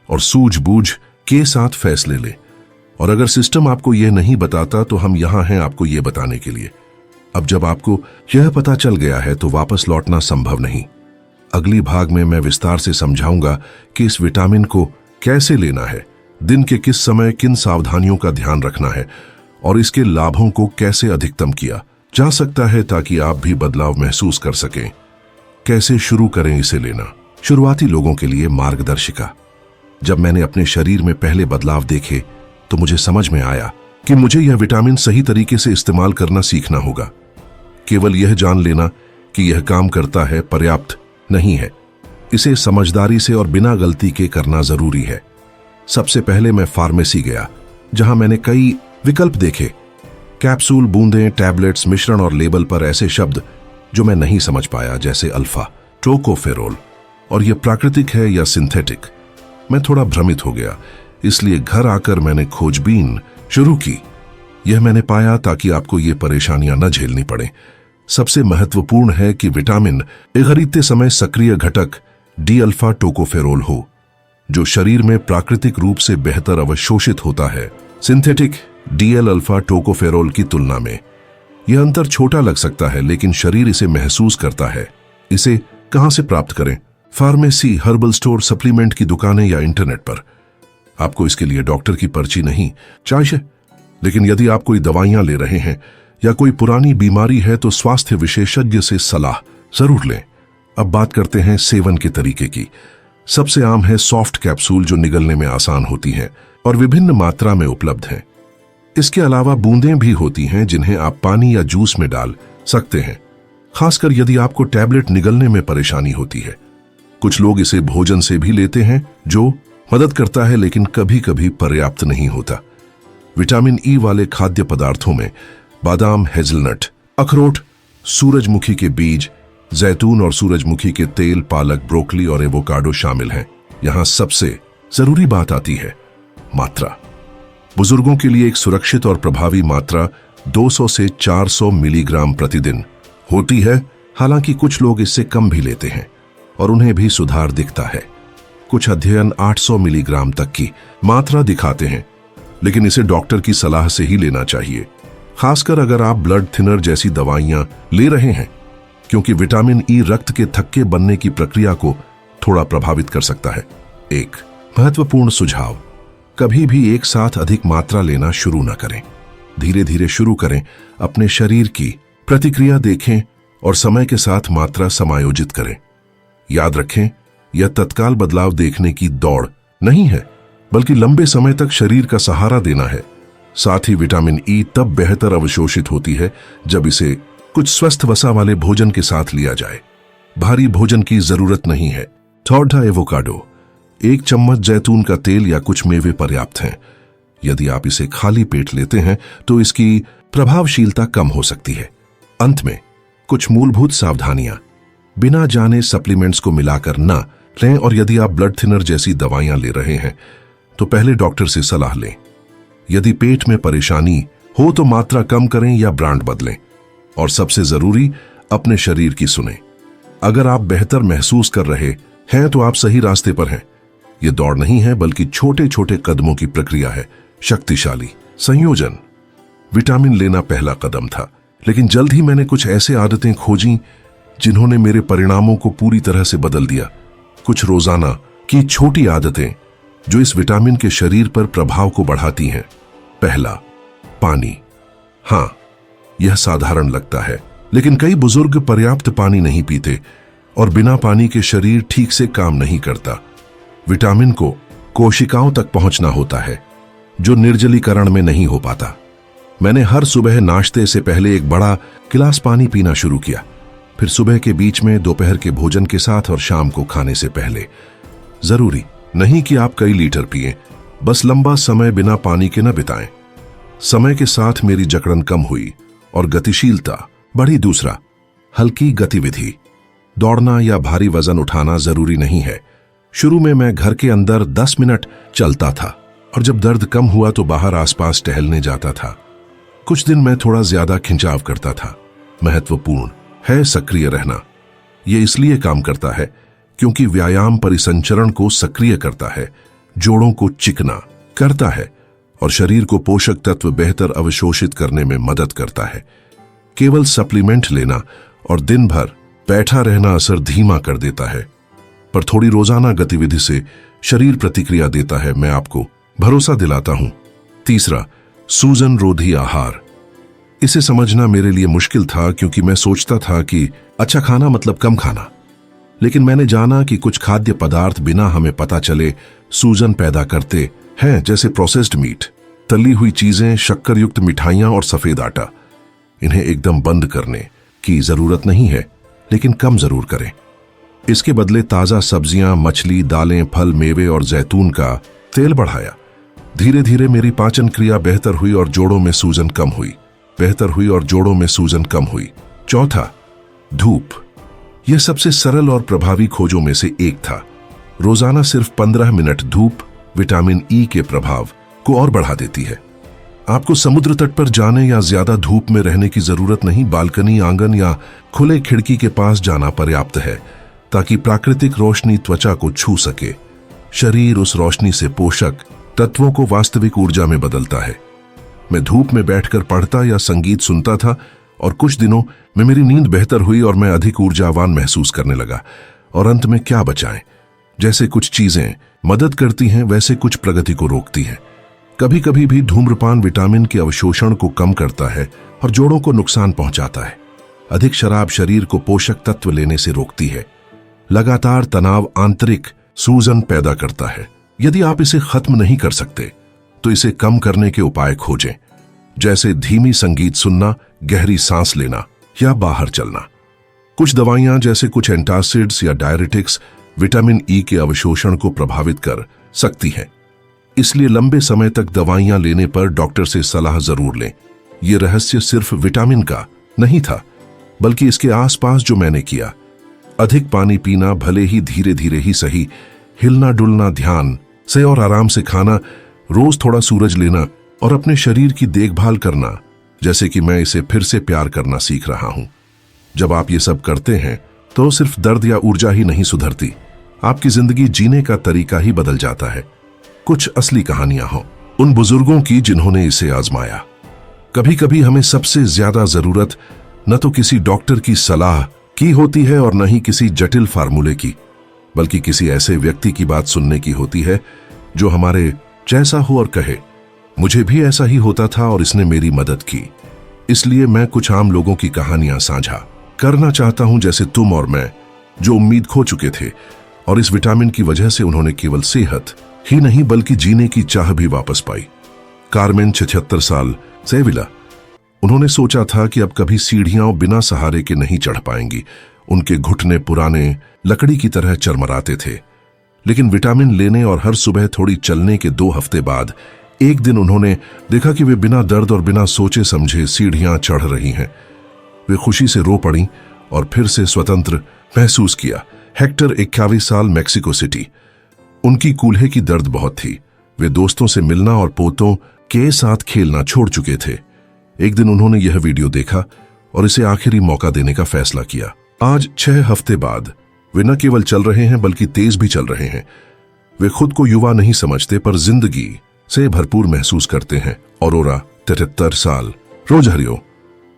और सूझबूझ के साथ फैसले लें। और अगर सिस्टम आपको यह नहीं बताता तो हम यहां हैं आपको यह बताने के लिए। अब जब आपको यह पता चल गया है तो वापस लौटना संभव नहीं। अगली भाग में मैं विस्तार से समझाऊंगा कि इस विटामिन को कैसे लेना है, दिन के किस समय किन सावधानियों का ध्यान रखना है और इसके लाभों को कैसे अधिकतम किया जा सकता है ताकि आप भी बदलाव महसूस कर सकें। कैसे शुरू करें इसे लेना? शुरुआती लोगों के लिए मार्गदर्शिका। जब मैंने अपने शरीर में पहले बदलाव देखे तो मुझे समझ में आया कि मुझे यह विटामिन सही तरीके से इस्तेमाल करना सीखना होगा। केवल यह जान लेना कि यह काम करता है पर्याप्त नहीं है, इसे समझदारी से और बिना गलती के करना जरूरी है। सबसे पहले मैं फार्मेसी गया, जहां मैंने कई विकल्प देखे। कैप्सूल, बूंदें, टैबलेट्स, मिश्रण और लेबल पर ऐसे शब्द जो मैं नहीं समझ पाया, जैसे अल्फा, टोकोफेरोल, और यह प्राकृतिक है या सिंथेटिक। मैं थोड़ा भ्रमित हो गया, इसलिए घर आकर मैंने खोजबीन शुरू की। यह मैंने पाया ताकि आपको ये परेशानियां न झेलनी पड़े। सबसे महत्वपूर्ण है कि विटामिन खरीदते समय सक्रिय घटक डी अल्फा टोकोफेरोल हो, जो शरीर में प्राकृतिक रूप से बेहतर अवशोषित होता है सिंथेटिक डीएल अल्फा टोकोफेरोल की तुलना में। यह अंतर छोटा लग सकता है लेकिन शरीर इसे महसूस करता है। इसे कहां से प्राप्त करें? फार्मेसी, हर्बल स्टोर, सप्लीमेंट की दुकानें या इंटरनेट पर। आपको इसके लिए डॉक्टर की पर्ची नहीं चाहिए, लेकिन यदि आप कोई दवाइयां ले रहे हैं या कोई पुरानी बीमारी है तो स्वास्थ्य विशेषज्ञ से सलाह जरूर लें। अब बात करते हैं सेवन के तरीके की। सबसे आम है सॉफ्ट कैप्सूल, जो निगलने में आसान होती हैं और विभिन्न मात्रा में उपलब्ध हैं। इसके अलावा बूंदें भी होती हैं जिन्हें आप पानी या जूस में डाल सकते हैं, खासकर यदि आपको टैबलेट निगलने में परेशानी होती है। कुछ लोग इसे भोजन से भी लेते हैं, जो मदद करता है लेकिन कभी कभी पर्याप्त नहीं होता। विटामिन ई वाले खाद्य पदार्थों में बादाम, हेज़लनट, अखरोट, सूरजमुखी के बीज, जैतून और सूरजमुखी के तेल, पालक, ब्रोकली और एवोकाडो शामिल हैं। यहां सबसे जरूरी बात आती है मात्रा। बुजुर्गों के लिए एक सुरक्षित और प्रभावी मात्रा 200 से 400 मिलीग्राम प्रतिदिन होती है। हालांकि कुछ लोग इससे कम भी लेते हैं और उन्हें भी सुधार दिखता है। कुछ अध्ययन 800 मिलीग्राम तक की मात्रा दिखाते हैं, लेकिन इसे डॉक्टर की सलाह से ही लेना चाहिए, खासकर अगर आप ब्लड थिनर जैसी दवाइयां ले रहे हैं, क्योंकि विटामिन ई रक्त के थक्के बनने की प्रक्रिया को थोड़ा प्रभावित कर सकता है। एक महत्वपूर्ण सुझाव, कभी भी एक साथ अधिक मात्रा लेना शुरू न करें। धीरे धीरे शुरू करें, अपने शरीर की प्रतिक्रिया देखें और समय के साथ मात्रा समायोजित करें। याद रखें, यह तत्काल बदलाव देखने की दौड़ नहीं है, बल्कि लंबे समय तक शरीर का सहारा देना है। साथ ही विटामिन ई तब बेहतर अवशोषित होती है जब इसे कुछ स्वस्थ वसा वाले भोजन के साथ लिया जाए। भारी भोजन की जरूरत नहीं है। थोड़ा एवोकाडो, 1 चम्मच जैतून का तेल या कुछ मेवे पर्याप्त हैं। यदि आप इसे खाली पेट लेते हैं तो इसकी प्रभावशीलता कम हो सकती है। अंत में कुछ मूलभूत सावधानियां, बिना जाने सप्लीमेंट्स को मिलाकर न लें, और यदि आप ब्लड थिनर जैसी दवाइयां ले रहे हैं तो पहले डॉक्टर से सलाह लें। यदि पेट में परेशानी हो तो मात्रा कम करें या ब्रांड बदलें, और सबसे जरूरी, अपने शरीर की सुनें। अगर आप बेहतर महसूस कर रहे हैं तो आप सही रास्ते पर हैं, ये दौड़ नहीं है बल्कि छोटे छोटे कदमों की प्रक्रिया है, शक्तिशाली संयोजन। विटामिन लेना पहला कदम था, लेकिन जल्द ही मैंने कुछ ऐसे आदतें खोजी जिन्होंने मेरे परिणामों को पूरी तरह से बदल दिया। कुछ रोजाना की छोटी आदतें जो इस विटामिन के शरीर पर प्रभाव को बढ़ाती हैं। पहला, पानी। हाँ, यह साधारण लगता है, लेकिन कई बुजुर्ग पर्याप्त पानी नहीं पीते और बिना पानी के शरीर ठीक से काम नहीं करता। विटामिन को कोशिकाओं तक पहुंचना होता है, जो निर्जलीकरण में नहीं हो पाता। मैंने हर सुबह नाश्ते से पहले एक बड़ा गिलास पानी पीना शुरू किया, फिर सुबह के बीच में, दोपहर के भोजन के साथ और शाम को खाने से पहले। जरूरी नहीं कि आप कई लीटर पिएं, बस लंबा समय बिना पानी के न बिताएं। समय के साथ मेरी जकड़न कम हुई और गतिशीलता बढ़ी। दूसरा, हल्की गतिविधि। दौड़ना या भारी वजन उठाना जरूरी नहीं है। शुरू में मैं घर के अंदर 10 मिनट चलता था और जब दर्द कम हुआ तो बाहर आसपास टहलने जाता था। कुछ दिन मैं थोड़ा ज्यादा खिंचाव करता था। महत्वपूर्ण है सक्रिय रहना। यह इसलिए काम करता है क्योंकि व्यायाम परिसंचरण को सक्रिय करता है, जोड़ों को चिकना करता है और शरीर को पोषक तत्व बेहतर अवशोषित करने में मदद करता है। केवल सप्लीमेंट लेना और दिन भर बैठा रहना असर धीमा कर देता है, पर थोड़ी रोजाना गतिविधि से शरीर प्रतिक्रिया देता है, मैं आपको भरोसा दिलाता हूं। तीसरा, सूजन रोधी आहार। इसे समझना मेरे लिए मुश्किल था क्योंकि मैं सोचता था कि अच्छा खाना मतलब कम खाना, लेकिन मैंने जाना कि कुछ खाद्य पदार्थ बिना हमें पता चले सूजन पैदा करते हैं, जैसे प्रोसेस्ड मीट, तली हुई चीजें, शक्कर युक्त मिठाइयां और सफेद आटा। इन्हें एकदम बंद करने की जरूरत नहीं है, लेकिन कम जरूर करें। इसके बदले ताजा सब्जियां, मछली, दालें, फल, मेवे और जैतून का तेल बढ़ाया। धीरे धीरे मेरी पाचन क्रिया बेहतर हुई और जोड़ों में सूजन कम हुई। चौथा, धूप। यह सबसे सरल और प्रभावी खोजों में से एक था। रोजाना सिर्फ 15 मिनट धूप विटामिन ई के प्रभाव को और बढ़ा देती है। आपको समुद्र तट पर जाने या ज्यादा धूप में रहने की जरूरत नहीं। बालकनी, आंगन या खुले खिड़की के पास जाना पर्याप्त है ताकि प्राकृतिक रोशनी त्वचा को छू सके। शरीर उस रोशनी से पोषक तत्वों को वास्तविक ऊर्जा में बदलता है। मैं धूप में बैठकर पढ़ता या संगीत सुनता था और कुछ दिनों में मेरी नींद बेहतर हुई और मैं अधिक ऊर्जावान महसूस करने लगा। और अंत में क्या बचाएं? जैसे कुछ चीजें मदद करती हैं, वैसे कुछ प्रगति को रोकती हैं। कभी कभी भी धूम्रपान विटामिन के अवशोषण को कम करता है और जोड़ों को नुकसान पहुंचाता है। अधिक शराब शरीर को पोषक तत्व लेने से रोकती है। लगातार तनाव आंतरिक सूजन पैदा करता है। यदि आप इसे खत्म नहीं कर सकते तो इसे कम करने के उपाय खोजें, जैसे धीमी संगीत सुनना, गहरी सांस लेना या बाहर चलना। कुछ दवाइयां जैसे कुछ एंटासिड्स या डायरेटिक्स विटामिन ई के अवशोषण को प्रभावित कर सकती हैं, इसलिए लंबे समय तक दवाइयां लेने पर डॉक्टर से सलाह जरूर लें। यह रहस्य सिर्फ विटामिन का नहीं था, बल्कि इसके आसपास जो मैंने किया। अधिक पानी पीना, भले ही धीरे धीरे ही सही, हिलना डुलना ध्यान से और आराम से खाना, रोज थोड़ा सूरज लेना और अपने शरीर की देखभाल करना, जैसे कि मैं इसे फिर से प्यार करना सीख रहा हूं। जब आप ये सब करते हैं तो सिर्फ दर्द या ऊर्जा ही नहीं सुधरती, आपकी जिंदगी जीने का तरीका ही बदल जाता है। कुछ असली कहानियां हो उन बुजुर्गों की जिन्होंने इसे आजमाया। कभी कभी हमें सबसे ज्यादा जरूरत न तो किसी डॉक्टर की सलाह की होती है और न ही किसी जटिल फार्मूले की, बल्कि किसी ऐसे व्यक्ति की बात सुनने की होती है जो हमारे जैसा हो और कहे, मुझे भी ऐसा ही होता था और इसने मेरी मदद की। इसलिए मैं कुछ आम लोगों की कहानियां साझा करना चाहता हूं, जैसे तुम और मैं, जो उम्मीद खो चुके थे और इस विटामिन की वजह से उन्होंने केवल सेहत ही नहीं बल्कि जीने की चाह भी वापस पाई। कार्मेन 76 साल, सेविला। उन्होंने सोचा था कि अब कभी सीढ़ियां बिना सहारे के नहीं चढ़ पाएंगी। उनके घुटने पुराने लकड़ी की तरह चरमराते थे, लेकिन विटामिन लेने और हर सुबह थोड़ी चलने के 2 हफ्ते बाद एक दिन उन्होंने देखा कि वे बिना दर्द और बिना सोचे समझे सीढ़ियां चढ़ रही हैं। वे खुशी से रो पड़ी और फिर से स्वतंत्र महसूस किया। हेक्टर 21 साल, मैक्सिको सिटी। उनकी कूल्हे की दर्द बहुत थी। वे दोस्तों से मिलना और पोतों के साथ खेलना छोड़ चुके थे। एक दिन उन्होंने यह वीडियो देखा और इसे आखिरी मौका देने का फैसला किया। आज 6 हफ्ते बाद वे न केवल चल रहे हैं बल्कि तेज भी चल रहे हैं। वे खुद को युवा नहीं समझते पर जिंदगी से भरपूर महसूस करते हैं। औरोरा 73 साल। रोज हरियो।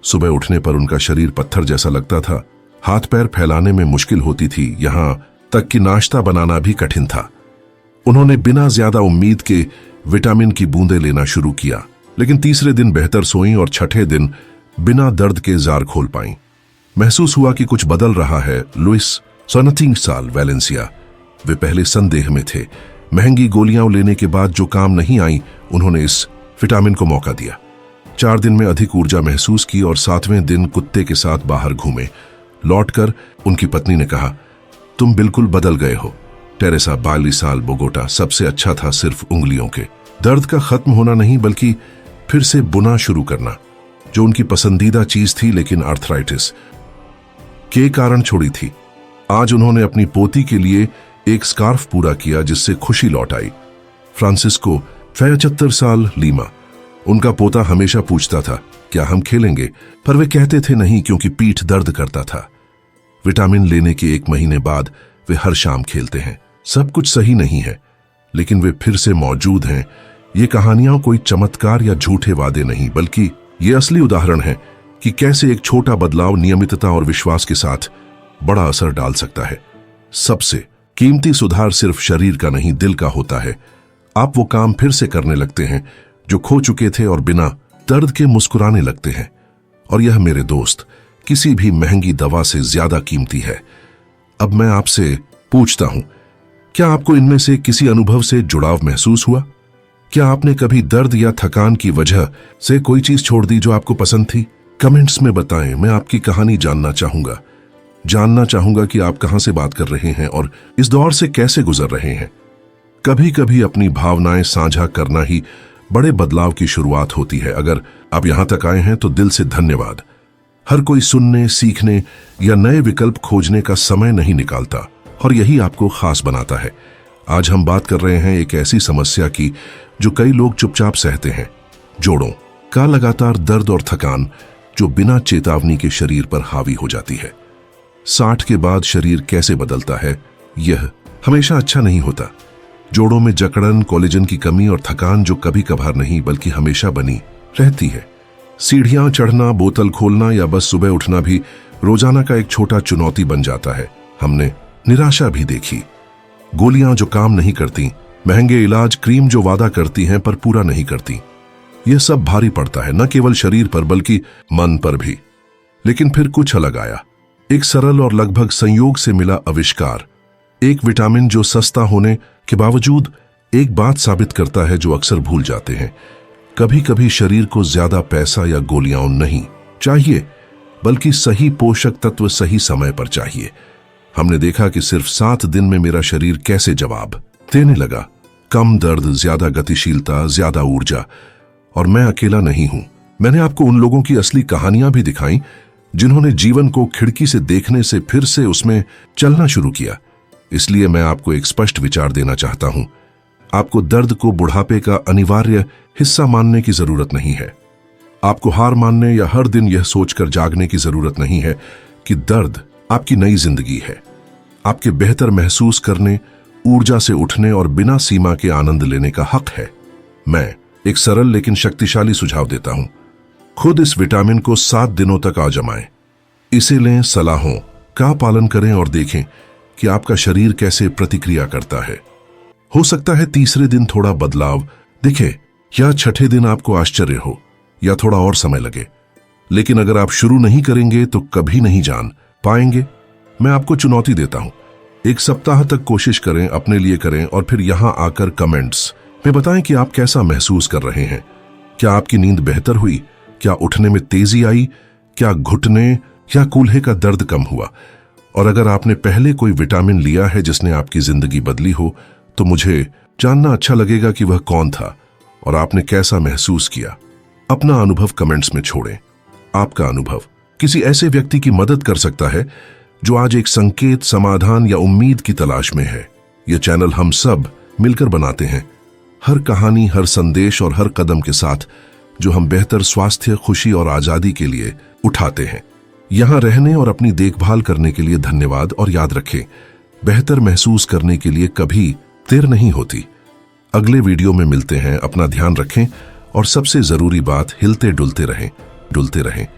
सुबह उठने पर उनका शरीर पत्थर जैसा लगता था। हाथ पैर फैलाने में मुश्किल होती थी, यहां तक कि नाश्ता बनाना भी कठिन था। उन्होंने बिना ज्यादा उम्मीद के विटामिन की बूंदें लेना शुरू किया, लेकिन तीसरे दिन बेहतर सोईं और छठे दिन बिना दर्द के जार खोल पाईं। महसूस हुआ कि कुछ बदल रहा है। लुइस 29 साल, वैलेंसिया। वे पहले संदेह में थे। महंगी गोलियां लेने के बाद जो काम नहीं आई, उन्होंने इस विटामिन को मौका दिया। 4 दिन में अधिक ऊर्जा महसूस की और 7वें दिन कुत्ते के साथ बाहर घूमे। लौटकर उनकी पत्नी ने कहा, तुम बिल्कुल बदल गए हो। टेरेसा 42 साल, बोगोटा। सबसे अच्छा था सिर्फ उंगलियों के दर्द का खत्म होना नहीं, बल्कि फिर से बुना शुरू करना, जो उनकी पसंदीदा चीज थी, लेकिन आर्थराइटिस के कारण छोड़ी थी। आज उन्होंने अपनी पोती के लिए एक स्कार्फ पूरा किया, जिससे खुशी लौट आई। फ्रांसिस्को 75 साल, लीमा। उनका पोता हमेशा पूछता था, क्या हम खेलेंगे, पर वे कहते थे नहीं, क्योंकि पीठ दर्द करता था। विटामिन लेने के 1 महीने बाद वे हर शाम खेलते हैं। सब कुछ सही नहीं है, लेकिन वे फिर से मौजूद हैं। ये कहानियां कोई चमत्कार या झूठे वादे नहीं, बल्कि ये असली उदाहरण है कि कैसे एक छोटा बदलाव नियमितता और विश्वास के साथ बड़ा असर डाल सकता है। सबसे कीमती सुधार सिर्फ शरीर का नहीं, दिल का होता है। आप वो काम फिर से करने लगते हैं जो खो चुके थे और बिना दर्द के मुस्कुराने लगते हैं। और यह मेरे दोस्त किसी भी महंगी दवा से ज्यादा कीमती है। अब मैं आपसे पूछता हूं, क्या आपको इनमें से किसी अनुभव से जुड़ाव महसूस हुआ? क्या आपने कभी दर्द या थकान की वजह से कोई चीज छोड़ दी जो आपको पसंद थी? कमेंट्स में बताएं। मैं आपकी कहानी जानना चाहूंगा कि आप कहां से बात कर रहे हैं और इस दौर से कैसे गुजर रहे हैं। कभी कभी अपनी भावनाएं साझा करना ही बड़े बदलाव की शुरुआत होती है। अगर आप यहां तक आए हैं तो दिल से धन्यवाद। हर कोई सुनने, सीखने या नए विकल्प खोजने का समय नहीं निकालता, और यही आपको खास बनाता है। आज हम बात कर रहे हैं एक ऐसी समस्या की जो कई लोग चुपचाप सहते हैं, जोड़ों का लगातार दर्द और थकान, जो बिना चेतावनी के शरीर पर हावी हो जाती है। 60 के बाद शरीर कैसे बदलता है, यह हमेशा अच्छा नहीं होता। जोड़ों में जकड़न, कोलेजन की कमी और थकान जो कभी कभार नहीं बल्कि हमेशा बनी रहती है। सीढ़ियां चढ़ना, बोतल खोलना या बस सुबह उठना भी रोजाना का एक छोटा चुनौती बन जाता है। हमने निराशा भी देखी, गोलियां जो काम नहीं करती, महंगे इलाज, क्रीम जो वादा करती हैं पर पूरा नहीं करती। यह सब भारी पड़ता है, न केवल शरीर पर बल्कि मन पर भी। लेकिन फिर कुछ अलग आया। एक सरल और लगभग संयोग से मिला आविष्कार, एक विटामिन जो सस्ता होने के बावजूद एक बात साबित करता है जो अक्सर भूल जाते हैं। कभी कभी शरीर को ज्यादा पैसा या गोलियां नहीं चाहिए, बल्कि सही पोषक तत्व सही समय पर चाहिए। हमने देखा कि सिर्फ 7 दिन में मेरा शरीर कैसे जवाब देने लगा। कम दर्द, ज्यादा गतिशीलता, ज्यादा ऊर्जा। और मैं अकेला नहीं हूं। मैंने आपको उन लोगों की असली कहानियां भी दिखाई जिन्होंने जीवन को खिड़की से देखने से फिर से उसमें चलना शुरू किया। इसलिए मैं आपको एक स्पष्ट विचार देना चाहता हूं। आपको दर्द को बुढ़ापे का अनिवार्य हिस्सा मानने की जरूरत नहीं है। आपको हार मानने या हर दिन यह सोचकर जागने की जरूरत नहीं है कि दर्द आपकी नई जिंदगी है। आपके बेहतर महसूस करने, ऊर्जा से उठने और बिना सीमा के आनंद लेने का हक है। मैं एक सरल लेकिन शक्तिशाली सुझाव देता हूं। खुद इस विटामिन को 7 दिनों तक आजमाएं। इसे लें, सलाहों का पालन करें और देखें कि आपका शरीर कैसे प्रतिक्रिया करता है। हो सकता है तीसरे दिन थोड़ा बदलाव दिखे, या छठे दिन आपको आश्चर्य हो, या थोड़ा और समय लगे। लेकिन अगर आप शुरू नहीं करेंगे तो कभी नहीं जान पाएंगे। मैं आपको चुनौती देता हूं, 1 सप्ताह तक कोशिश करें, अपने लिए करें, और फिर यहां आकर कमेंट्स में बताएं कि आप कैसा महसूस कर रहे हैं। क्या आपकी नींद बेहतर हुई? क्या उठने में तेजी आई? क्या घुटने या कूल्हे का दर्द कम हुआ? और अगर आपने पहले कोई विटामिन लिया है जिसने आपकी जिंदगी बदली हो, तो मुझे जानना अच्छा लगेगा कि वह कौन था और आपने कैसा महसूस किया। अपना अनुभव कमेंट्स में छोड़ें। आपका अनुभव किसी ऐसे व्यक्ति की मदद कर सकता है जो आज एक संकेत, समाधान या उम्मीद की तलाश में है। यह चैनल हम सब मिलकर बनाते हैं, हर कहानी, हर संदेश और हर कदम के साथ जो हम बेहतर स्वास्थ्य, खुशी और आजादी के लिए उठाते हैं। यहां रहने और अपनी देखभाल करने के लिए धन्यवाद, और याद रखें, बेहतर महसूस करने के लिए कभी देर नहीं होती। अगले वीडियो में मिलते हैं। अपना ध्यान रखें और सबसे जरूरी बात, हिलते डुलते रहें।